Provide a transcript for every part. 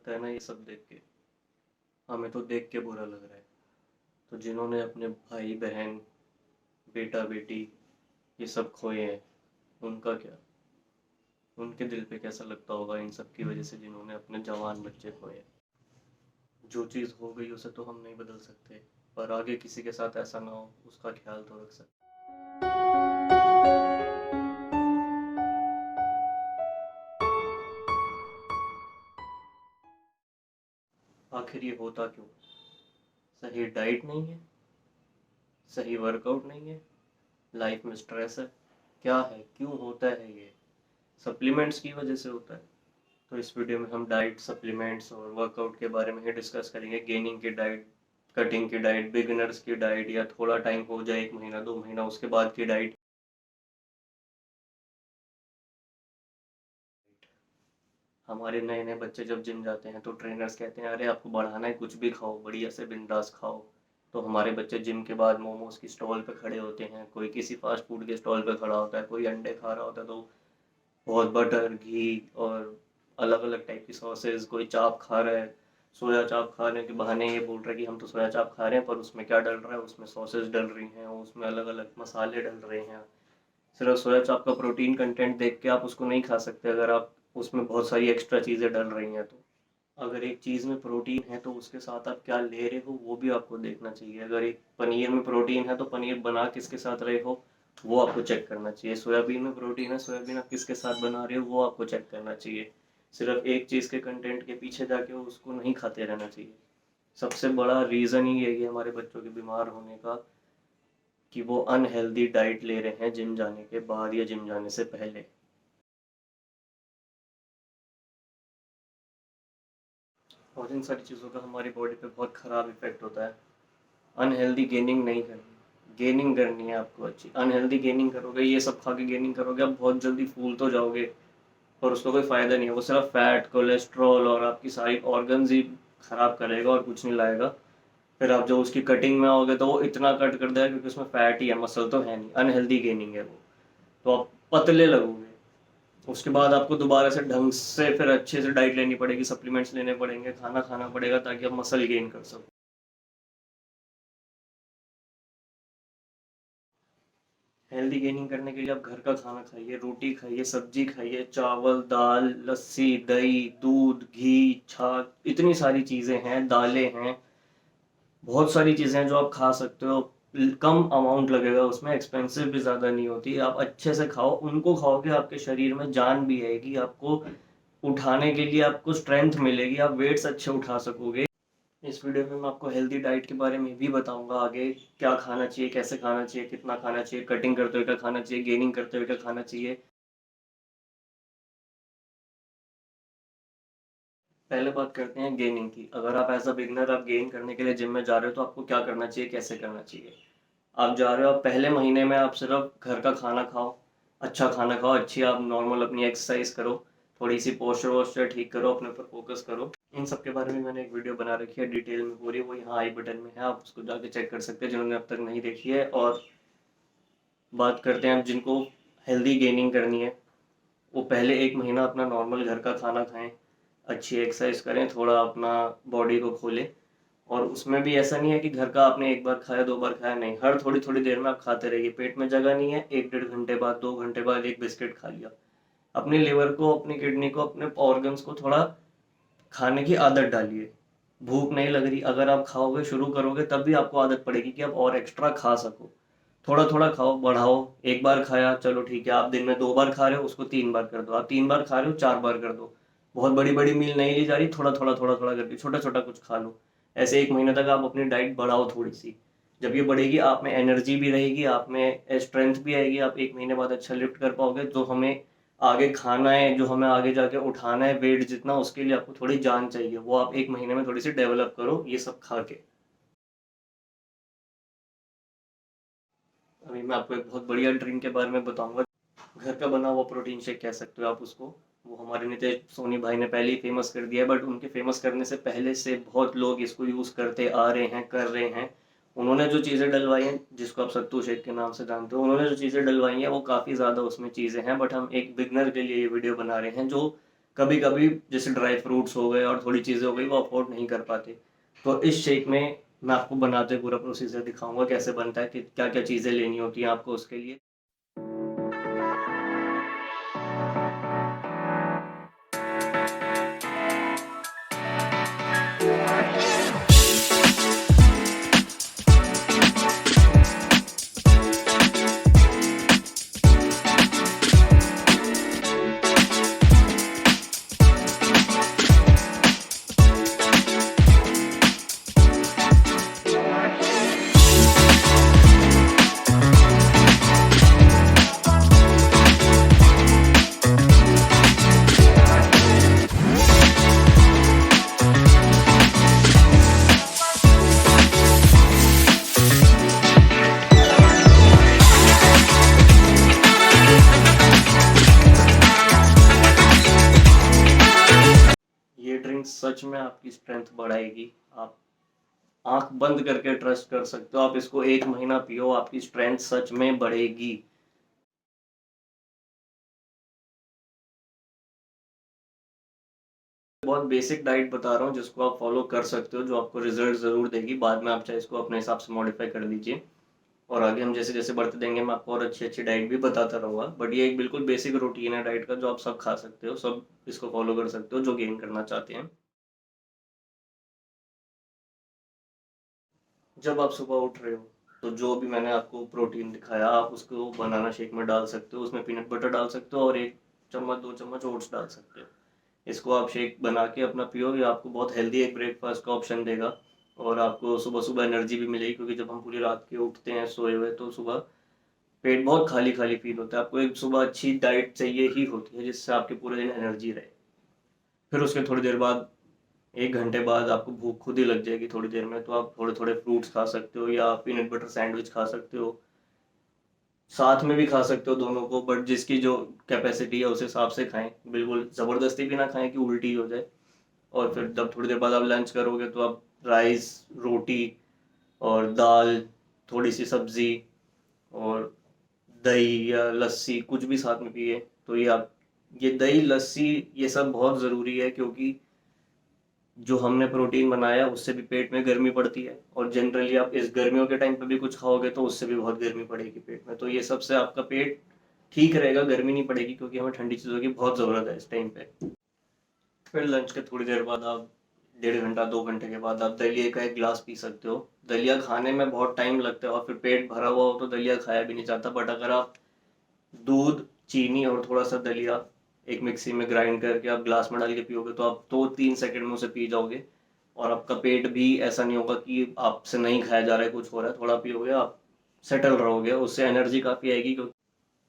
लगता है ना ये सब देख के, हमें तो देख के बुरा लग रहा है। तो जिन्होंने अपने भाई बहन, बेटा बेटी ये सब खोए हैं, उनका क्या? उनके दिल पे कैसा लगता होगा इन सब की वजह से, जिन्होंने अपने जवान बच्चे खोए हैं। जो चीज़ हो गई उसे तो हम नहीं बदल सकते, पर आगे किसी के साथ ऐसा ना हो उसका ख्याल तो रख सकते। आखिर ये होता क्यों? सही डाइट नहीं है, सही वर्कआउट नहीं है, लाइफ में स्ट्रेस है, क्या है, क्यों होता है ये? सप्लीमेंट्स की वजह से होता है। तो इस वीडियो में हम डाइट, सप्लीमेंट्स और वर्कआउट के बारे में ही डिस्कस करेंगे। गेनिंग की डाइट, कटिंग की डाइट, बिगिनर्स की डाइट, या थोड़ा टाइम हो जाए 1 महीना 2 महीना उसके बाद की डाइट। हमारे नए नए बच्चे जब जिम जाते हैं तो ट्रेनर्स कहते हैं अरे आपको बढ़ाना है, कुछ भी खाओ, बढ़िया से बिंदास खाओ। तो हमारे बच्चे जिम के बाद मोमोज की स्टॉल पे खड़े होते हैं, कोई किसी फास्ट फूड के स्टॉल पे खड़ा होता है, कोई अंडे खा रहा होता है, तो बहुत बटर घी और अलग अलग टाइप की सॉसेज, कोई चाप खा रहा है, सोया चाप खाने के बहाने ये बोल रहा है कि हम तो सोया चाप खा रहे हैं, पर उसमें क्या डल रहा है, उसमें सॉसेज डल रही हैं, उसमें अलग अलग मसाले डल रहे हैं। सिर्फ सोया चाप का प्रोटीन कंटेंट देख के आप उसको नहीं खा सकते, अगर आप उसमें बहुत सारी एक्स्ट्रा चीज़ें डल रही हैं तो। अगर एक चीज़ में प्रोटीन है तो उसके साथ आप क्या ले रहे हो वो भी आपको देखना चाहिए। अगर एक पनीर में प्रोटीन है तो पनीर बना किसके साथ रहे हो वो आपको चेक करना चाहिए। सोयाबीन में प्रोटीन है, सोयाबीन आप किसके साथ बना रहे हो वो आपको चेक करना चाहिए। सिर्फ एक चीज़ के कंटेंट के पीछे जाके उसको नहीं खाते रहना चाहिए। सबसे बड़ा रीज़न ही यही है हमारे बच्चों के बीमार होने का, कि वो अनहेल्दी डाइट ले रहे हैं जिम जाने के बाद या जिम जाने से पहले। और इन सारी चीज़ों का हमारी बॉडी पे बहुत ख़राब इफेक्ट होता है। अनहेल्दी गेनिंग नहीं करनी, गेनिंग करनी है आपको अच्छी। अनहेल्दी गेनिंग करोगे, ये सब खा के गेनिंग करोगे, आप बहुत जल्दी फूल तो जाओगे, पर उसका कोई फ़ायदा नहीं है। वो सिर्फ फैट, कोलेस्ट्रॉल और आपकी सारी ऑर्गन्स ही ख़राब करेगा और कुछ नहीं लाएगा। फिर आप जब उसकी कटिंग में आओगे तो वो इतना कट कर देगा क्योंकि उसमें फैट ही है, मसल तो है नहीं। अनहेल्दी गेनिंग है वो, तो आप पतले लगोगे। उसके बाद आपको दोबारा से ढंग से फिर अच्छे से डाइट लेनी पड़ेगी, सप्लीमेंट्स लेने पड़ेंगे, खाना खाना पड़ेगा ताकि आप मसल गेन कर सको। हेल्दी गेनिंग करने के लिए आप घर का खाना खाइए, रोटी खाइए, सब्जी खाइए, चावल, दाल, लस्सी, दही, दूध, घी, छाछ, इतनी सारी चीज़ें हैं, दालें हैं, बहुत सारी चीज़ें हैं जो आप खा सकते हो। कम अमाउंट लगेगा उसमें, एक्सपेंसिव भी ज़्यादा नहीं होती। आप अच्छे से खाओ, उनको खाओगे आपके शरीर में जान भी आएगी, आपको उठाने के लिए आपको स्ट्रेंथ मिलेगी, आप वेट्स अच्छे उठा सकोगे। इस वीडियो में मैं आपको हेल्दी डाइट के बारे में भी बताऊंगा आगे, क्या खाना चाहिए, कैसे खाना चाहिए, कितना खाना चाहिए, कटिंग करते हुए क्या खाना चाहिए, गेनिंग करते हुए क्या खाना चाहिए। पहले बात करते हैं गेनिंग की। अगर आप एज अ बिगनर आप गेन करने के लिए जिम में जा रहे हो तो आपको क्या करना चाहिए, कैसे करना चाहिए। आप जा रहे हो, आप पहले महीने में आप सिर्फ घर का खाना खाओ, अच्छा खाना खाओ, अच्छी आप नॉर्मल अपनी एक्सरसाइज करो, थोड़ी सी पोस्चर वोस्चर ठीक करो, अपने ऊपर फोकस करो। इन सब के बारे में मैंने एक वीडियो बना रखी है डिटेल में पूरी, वो यहाँ आई बटन में है, आप उसको जाके चेक कर सकते हैं जिन्होंने अब तक नहीं देखी है। और बात करते हैं जिनको हेल्दी गेनिंग करनी है, वो पहले 1 महीना अपना नॉर्मल घर का खाना खाएं, अच्छी एक्सरसाइज करें, थोड़ा अपना बॉडी को खोलें। और उसमें भी ऐसा नहीं है कि घर का आपने एक बार खाया 2 बार खाया, नहीं, हर थोड़ी थोड़ी देर में आप खाते रहिए। पेट में जगह नहीं है, 1 डेढ़ घंटे बाद 2 घंटे बाद एक बिस्किट खा लिया। अपने लिवर को, अपनी किडनी को, अपने ऑर्गन्स को थोड़ा खाने की आदत डालिए। भूख नहीं लग रही, अगर आप खाओगे, शुरू करोगे, तब भी आपको आदत पड़ेगी कि आप और एक्स्ट्रा खा सको। थोड़ा थोड़ा खाओ, बढ़ाओ। एक बार खाया चलो ठीक है, आप दिन में 2 बार खा रहे हो, उसको 3 बार कर दो। आप 3 बार खा रहे हो, 4 बार कर दो। बहुत बड़ी बड़ी मील नहीं ली जा रही, थोड़ा थोड़ा करके छोटा छोटा कुछ खा लो। ऐसे 1 महीने तक आप अपनी डाइट बढ़ाओ थोड़ी सी। जब ये बढ़ेगी, आप में एनर्जी भी रहेगी, आप में स्ट्रेंथ भी आएगी, आप 1 महीने बाद अच्छा लिफ्ट कर पाओगे। जो हमें आगे खाना है, जो हमें आगे जाके उठाना है वेट जितना, उसके लिए आपको थोड़ी जान चाहिए, वो आप 1 महीने में थोड़ी सी डेवलप करो ये सब खा के। अभी मैं आपको एक बहुत बढ़िया ड्रिंक के बारे में बताऊंगा, घर का बना हुआ प्रोटीन शेक कह सकते हो आप उसको। वो हमारे नितेश सोनी भाई ने पहले ही फेमस कर दिया है, बट उनके फेमस करने से पहले से बहुत लोग इसको यूज़ करते आ रहे हैं, कर रहे हैं। उन्होंने जो चीज़ें डलवाई हैं, जिसको आप सत्तू शेक के नाम से जानते हो, उन्होंने जो चीज़ें डलवाई हैं वो काफ़ी ज़्यादा उसमें चीज़ें हैं, बट हम एक बिगनर के लिए ये वीडियो बना रहे हैं जो कभी कभी जैसे ड्राई फ्रूट्स हो गए और थोड़ी चीज़ें हो गई वो अफोर्ड नहीं कर पाते। तो इस शेक में मैं आपको बनाते हुए पूरा प्रोसीजर दिखाऊंगा कैसे बनता है, कि क्या क्या चीज़ें लेनी होती हैं आपको उसके लिए। ये ड्रिंक सच में आपकी स्ट्रेंथ बढ़ाएगी। आप आंख बंद करके ट्रस्ट कर सकते हो, आप इसको 1 महीना पियो, आपकी स्ट्रेंथ सच में बढ़ेगी। बहुत बेसिक डाइट बता रहा हूँ जिसको आप फॉलो कर सकते हो, जो आपको रिजल्ट ज़रूर देगी। बाद में आप चाहे इसको अपने हिसाब से मॉडिफाई कर लीजिए, और आगे हम जैसे जैसे बढ़ते देंगे मैं आपको और अच्छी अच्छी डाइट भी बताता रहूँगा। बट ये एक बिल्कुल बेसिक रूटीन है डाइट का, जो आप सब खा सकते हो, सब इसको फॉलो कर सकते हो जो गेन करना चाहते हैं। जब आप सुबह उठ रहे हो तो जो भी मैंने आपको प्रोटीन दिखाया आप उसको बनाना शेक में डाल सकते हो, उसमें पीनट बटर डाल सकते हो और 1 चम्मच 2 चम्मच ओट्स डाल सकते हो। इसको आप शेक बना के अपना पियो, ये आपको बहुत हेल्दी एक ब्रेकफास्ट का ऑप्शन देगा। और आपको सुबह सुबह एनर्जी भी मिलेगी, क्योंकि जब हम पूरी रात के उठते हैं सोए हुए तो सुबह पेट बहुत खाली खाली फील होता है। आपको एक सुबह अच्छी डाइट चाहिए ही होती है जिससे आपके पूरे दिन एनर्जी रहे। फिर उसके थोड़ी देर बाद 1 घंटे बाद आपको भूख खुद ही लग जाएगी थोड़ी देर में, तो आप थोड़े थोड़े फ्रूट्स खा सकते हो या पीनट बटर सैंडविच खा सकते हो। साथ में भी खा सकते हो दोनों को, बट जिसकी जो कैपेसिटी है उस हिसाब से खाएं। बिल्कुल ज़बरदस्ती भी ना खाएं कि उल्टी हो जाए। और फिर जब थोड़ी देर बाद आप लंच करोगे तो आप राइस, रोटी और दाल, थोड़ी सी सब्जी और दही या लस्सी कुछ भी साथ में पिए। तो ये दही लस्सी ये सब बहुत ज़रूरी है, क्योंकि जो हमने प्रोटीन बनाया उससे भी पेट में गर्मी पड़ती है, और जनरली आप इस गर्मियों के टाइम पे भी कुछ खाओगे तो उससे भी बहुत गर्मी पड़ेगी पेट में। तो ये सबसे आपका पेट ठीक रहेगा, गर्मी नहीं पड़ेगी, क्योंकि हमें ठंडी चीज़ों की बहुत ज़रूरत है इस टाइम पे। फिर लंच के थोड़ी देर बाद आप 1.5 घंटा 2 घंटे के बाद आप दलिया का 1 गिलास पी सकते हो। दलिया खाने में बहुत टाइम लगता है और फिर पेट भरा हुआ हो तो दलिया खाया भी नहीं जाता। बट अगर आप दूध, चीनी और थोड़ा सा दलिया एक मिक्सी में ग्राइंड करके आप ग्लास में डाल के पियोगे तो आप 2-3 सेकंड में उसे पी जाओगे। और आपका पेट भी ऐसा नहीं होगा कि आपसे नहीं खाया जा रहा है, कुछ हो रहा है, थोड़ा पियोगे आप सेटल रहोगे, उससे एनर्जी काफ़ी आएगी। क्योंकि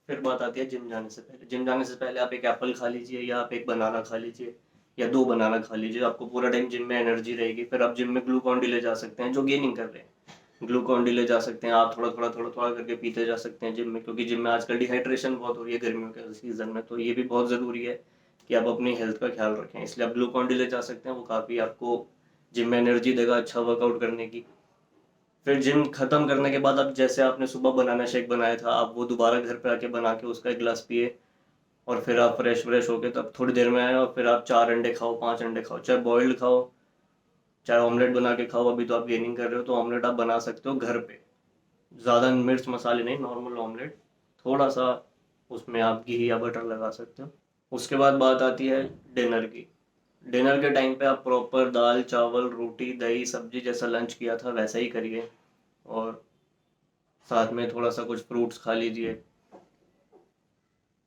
फिर बात आती है जिम जाने से पहले। जिम जाने से पहले आप एक एप्पल खा लीजिए या आप एक बनाना खा लीजिए या 2 बनाना खा लीजिए, आपको पूरा टाइम जिम में एनर्जी रहेगी। फिर आप जिम में ग्लूकॉन डी ले जा सकते हैं जो गेनिंग कर रहे हैं, ग्लूकॉन डी ले जा सकते हैं। आप थोड़ा थोड़ा थोड़ा थोड़ा करके पीते जा सकते हैं जिम में, क्योंकि जिम में आजकल डिहाइड्रेशन बहुत हो रही है गर्मियों के सीज़न में, तो ये भी बहुत ज़रूरी है कि आप अपनी हेल्थ का ख्याल रखें। इसलिए आप ग्लूकॉन डी ले जा सकते हैं, वो काफ़ी आपको जिम में एनर्जी देगा अच्छा वर्कआउट करने की। फिर जिम खत्म करने के बाद अब जैसे आपने सुबह बनाना शेक बनाया था, आप वो दोबारा घर पे आके बना के उसका 1 गिलास पिए। और फिर आप फ्रेश व्रेश होके तब थोड़ी देर में आए और फिर आप 4 अंडे खाओ, 5 अंडे खाओ, चाहे बॉइल्ड खाओ चाहे ऑमलेट बना के खाओ। अभी तो आप गेनिंग कर रहे हो तो ऑमलेट आप बना सकते हो घर पे, ज़्यादा मिर्च मसाले नहीं, नॉर्मल ऑमलेट। थोड़ा सा उसमें आप घी या बटर लगा सकते हो। उसके बाद बात आती है डिनर की। डिनर के टाइम पे आप प्रॉपर दाल चावल रोटी दही सब्जी जैसा लंच किया था वैसा ही करिए, और साथ में थोड़ा सा कुछ फ्रूट्स खा लीजिए।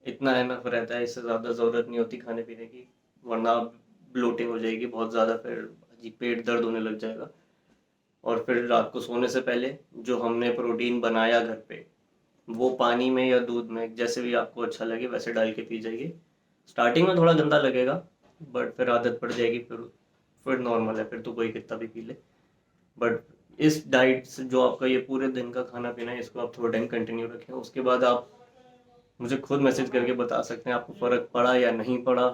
इतना इनफ रहता है, इससे ज़्यादा ज़रूरत नहीं होती खाने पीने की, वरना ब्लोटिंग हो जाएगी बहुत ज़्यादा, फिर अजीब पेट दर्द होने लग जाएगा। और फिर रात को सोने से पहले जो हमने प्रोटीन बनाया घर पे, वो पानी में या दूध में जैसे भी आपको अच्छा लगे वैसे डाल के पी जाइए। स्टार्टिंग में थोड़ा गंदा लगेगा, बट फिर आदत पड़ जाएगी, फिर नॉर्मल है, फिर तो कोई कितना भी पी ले। बट इस डाइट से जो आपका ये पूरे दिन का खाना पीना है इसको आप थोड़ा टाइम कंटिन्यू रखें। उसके बाद आप मुझे खुद मैसेज करके बता सकते हैं आपको फ़र्क पड़ा या नहीं पड़ा।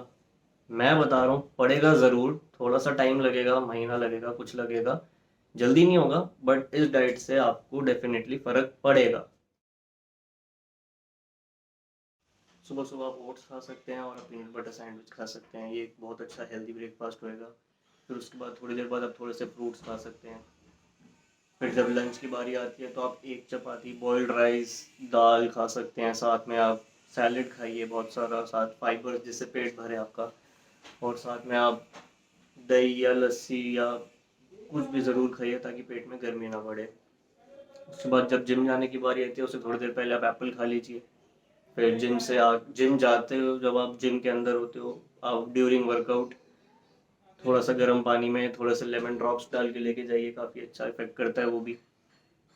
मैं बता रहा हूँ पड़ेगा ज़रूर, थोड़ा सा टाइम लगेगा, महीना लगेगा, कुछ लगेगा, जल्दी नहीं होगा, बट इस डाइट से आपको डेफिनेटली फ़र्क पड़ेगा। सुबह सुबह आप ओट्स खा सकते हैं और आप पीनट बटर सैंडविच खा सकते हैं, ये एक बहुत अच्छा हेल्दी ब्रेकफास्ट होएगा। फिर उसके बाद थोड़ी देर बाद आप थोड़े से फ्रूट्स खा सकते हैं। फिर जब लंच की बारी आती है तो आप एक चपाती, बॉइल्ड राइस, दाल खा सकते हैं, साथ में आप सैलेड खाइए बहुत सारा, साथ फाइबर जिससे पेट भरे आपका, और साथ में आप दही या लस्सी या कुछ भी ज़रूर खाइए ताकि पेट में गर्मी ना बढ़े। उसके बाद जब जिम जाने की बारी आती है उससे थोड़ी देर पहले आप एप्पल खा लीजिए। फिर जिम जाते हो, जब आप जिम के अंदर होते हो, आप ड्यूरिंग वर्कआउट थोड़ा सा गर्म पानी में थोड़ा सा लेमन ड्रॉप्स डाल के लेके जाइए, काफ़ी अच्छा इफेक्ट करता है वो भी।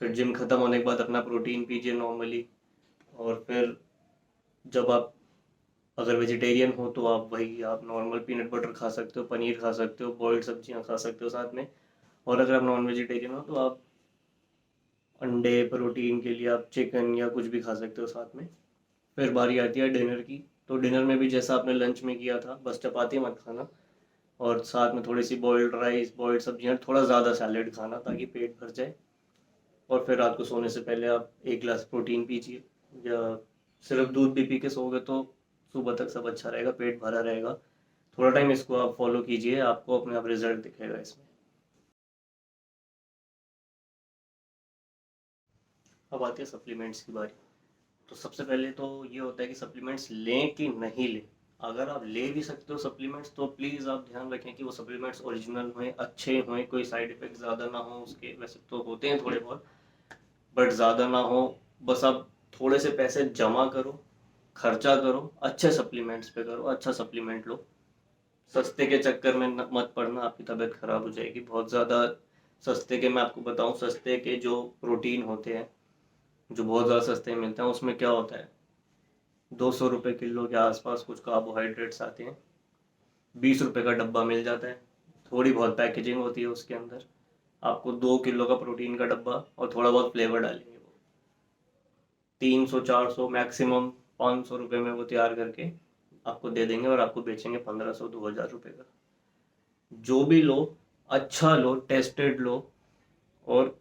फिर जिम ख़त्म होने के बाद अपना प्रोटीन पीजिए नॉर्मली। और फिर जब आप अगर वेजिटेरियन हो तो आप वही आप नॉर्मल पीनट बटर खा सकते हो, पनीर खा सकते हो, बॉइल्ड सब्जियां खा सकते हो साथ में। और अगर आप नॉन वेजिटेरियन हो तो आप अंडे प्रोटीन के लिए आप चिकन या कुछ भी खा सकते हो साथ में। फिर बारी आती है डिनर की। तो डिनर में भी जैसा आपने लंच में किया था, बस चपाती मत खाना, और साथ में थोड़ी सी बॉइल्ड राइस, बॉइल्ड सब्जियां, थोड़ा ज़्यादा सैलेड खाना ताकि पेट भर जाए। और फिर रात को सोने से पहले आप एक गिलास प्रोटीन पीजिए, या सिर्फ दूध भी पी के सोओगे तो सुबह तक सब अच्छा रहेगा, पेट भरा रहेगा। थोड़ा टाइम इसको आप फॉलो कीजिए, आपको अपने आप रिजल्ट दिखेगा इसमें। अब आती है सप्लीमेंट्स की बारी। तो सबसे पहले तो ये होता है कि सप्लीमेंट्स लें कि नहीं लें। अगर आप ले भी सकते हो सप्लीमेंट्स तो प्लीज़ आप ध्यान रखें कि वो सप्लीमेंट्स ओरिजिनल हों, अच्छे हों, कोई साइड इफ़ेक्ट ज़्यादा ना हो उसके। वैसे तो होते हैं थोड़े बहुत, बट ज़्यादा ना हो। बस आप थोड़े से पैसे जमा करो, खर्चा करो, अच्छे सप्लीमेंट्स पे करो, अच्छा सप्लीमेंट लो। सस्ते के चक्कर में मत पड़ना, आपकी तबीयत खराब हो जाएगी बहुत ज़्यादा। सस्ते के, मैं आपको बताऊं, सस्ते के जो प्रोटीन होते हैं जो बहुत ज़्यादा सस्ते में मिलते हैं, उसमें क्या होता है, 200 रुपये किलो के आसपास कुछ कार्बोहाइड्रेट्स आते हैं। 20 रुपये का डब्बा मिल जाता है, थोड़ी बहुत पैकेजिंग होती है उसके अंदर। आपको 2 किलो का प्रोटीन का डब्बा और थोड़ा बहुत फ्लेवर डालेंगे वो, 300 400 मैक्सिमम 500 रुपये में वो तैयार करके आपको दे देंगे, और आपको बेचेंगे 1500 2000 रुपये का। जो भी लो, अच्छा लो, टेस्टेड लो, और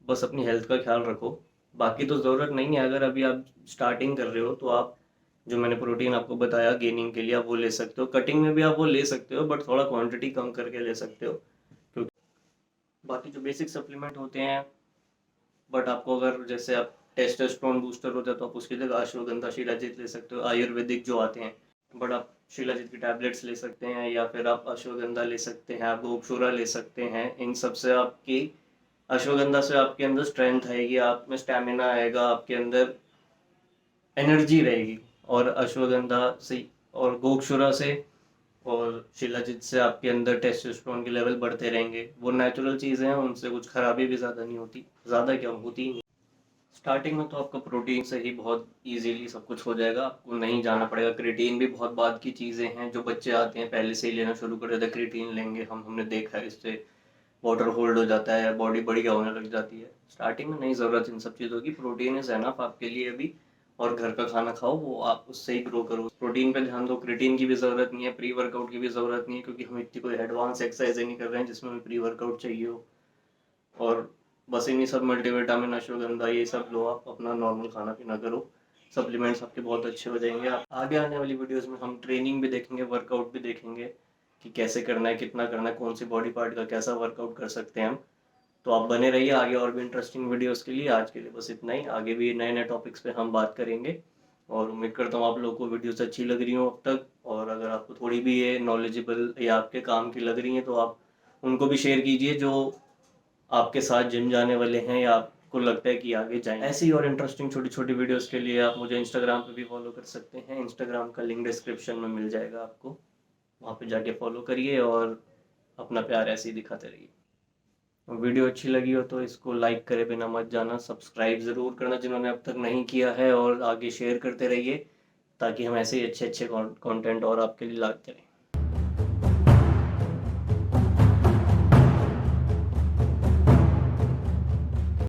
बस अपनी हेल्थ का ख्याल रखो। बाकी तो ज़रूरत नहीं है, अगर अभी आप स्टार्टिंग कर रहे हो तो आप जो मैंने प्रोटीन आपको बताया गेनिंग के लिए आप वो ले सकते हो। कटिंग में भी आप वो ले सकते हो, बट थोड़ा क्वांटिटी कम करके ले सकते हो, क्योंकि बाकी जो बेसिक सप्लीमेंट होते हैं। बट आपको अगर जैसे आप टेस्टोस्टेरोन बूस्टर होता है तो आप उसकी जगह अश्वगंधा, शिलाजीत ले सकते हो, आयुर्वेदिक जो आते हैं। बट आप शिलाजीत की टैबलेट्स ले सकते हैं, या फिर आप अश्वगंधा ले सकते हैं, आप गोक्षूरा ले सकते हैं। इन सब से आपकी, अश्वगंधा से आपके अंदर स्ट्रेंथ आएगी, आप में स्टेमिना आएगा, आपके अंदर एनर्जी रहेगी। और अश्वगंधा से और गोक्षुरा से और शिलाजीत से आपके अंदर टेस्टोस्टेरोन के लेवल बढ़ते रहेंगे। वो नेचुरल चीज़ें हैं, उनसे कुछ खराबी भी ज़्यादा नहीं होती, ज़्यादा क्या होती ही नहीं। स्टार्टिंग में तो आपका प्रोटीन से ही बहुत इजीली सब कुछ हो जाएगा, आपको नहीं जाना पड़ेगा। क्रिएटिन भी बहुत बाद की चीज़ें हैं, जो बच्चे आते हैं पहले से ही लेना शुरू कर देते हैं, क्रिएटिन लेंगे हमने देखा है, इससे वाटर होल्ड हो जाता है, बॉडी बढ़िया होने लग जाती है। स्टार्टिंग में नहीं ज़रूरत इन सब चीज़ों की, प्रोटीन इज एनफ आपके लिए अभी। और घर का खाना खाओ, वो आप उससे ही ग्रो करो। प्रोटीन पे ध्यान दो, क्रिएटिन की भी ज़रूरत नहीं है, प्री वर्कआउट की भी ज़रूरत नहीं है, क्योंकि हम इतनी कोई एडवांस एक्सरसाइज नहीं कर रहे हैं जिसमें हमें प्री वर्कआउट चाहिए हो। और बस इन्हीं सब मल्टीविटामिन, अश्वगंधा, ये सब लो, आप अपना नॉर्मल खाना पीना करो। सप्लीमेंट्स आपके बहुत अच्छे हो जाएंगे। आप आगे आने वाली वीडियोस में हम ट्रेनिंग भी देखेंगे, वर्कआउट भी देखेंगे कि कैसे करना है, कितना करना है, कौन सी बॉडी पार्ट का कैसा वर्कआउट कर सकते हैं हम। तो आप बने रहिए आगे और भी इंटरेस्टिंग वीडियोस के लिए। आज के लिए बस इतना ही, आगे भी नए नए टॉपिक्स पे हम बात करेंगे। और उम्मीद करता हूँ आप लोगों को वीडियोस अच्छी लग रही हो अब तक, और अगर आपको थोड़ी भी ये नॉलेजेबल या आपके काम की लग रही हैं तो आप उनको भी शेयर कीजिए जो आपके साथ जिम जाने वाले हैं या आपको लगता है कि आगे जाएं। ऐसी और इंटरेस्टिंग छोटी छोटी वीडियोस के लिए आप मुझे इंस्टाग्राम पे भी फॉलो कर सकते हैं। इंस्टाग्राम का लिंक डिस्क्रिप्शन में मिल जाएगा आपको, वहाँ पे जाके फॉलो करिए और अपना प्यार ऐसे ही दिखाते रहिए। वीडियो अच्छी लगी हो तो इसको लाइक करे बिना मत जाना, सब्सक्राइब ज़रूर करना जिन्होंने अब तक नहीं किया है, और आगे शेयर करते रहिए ताकि हम ऐसे ही अच्छे अच्छे कंटेंट और आपके लिए लाते रहें।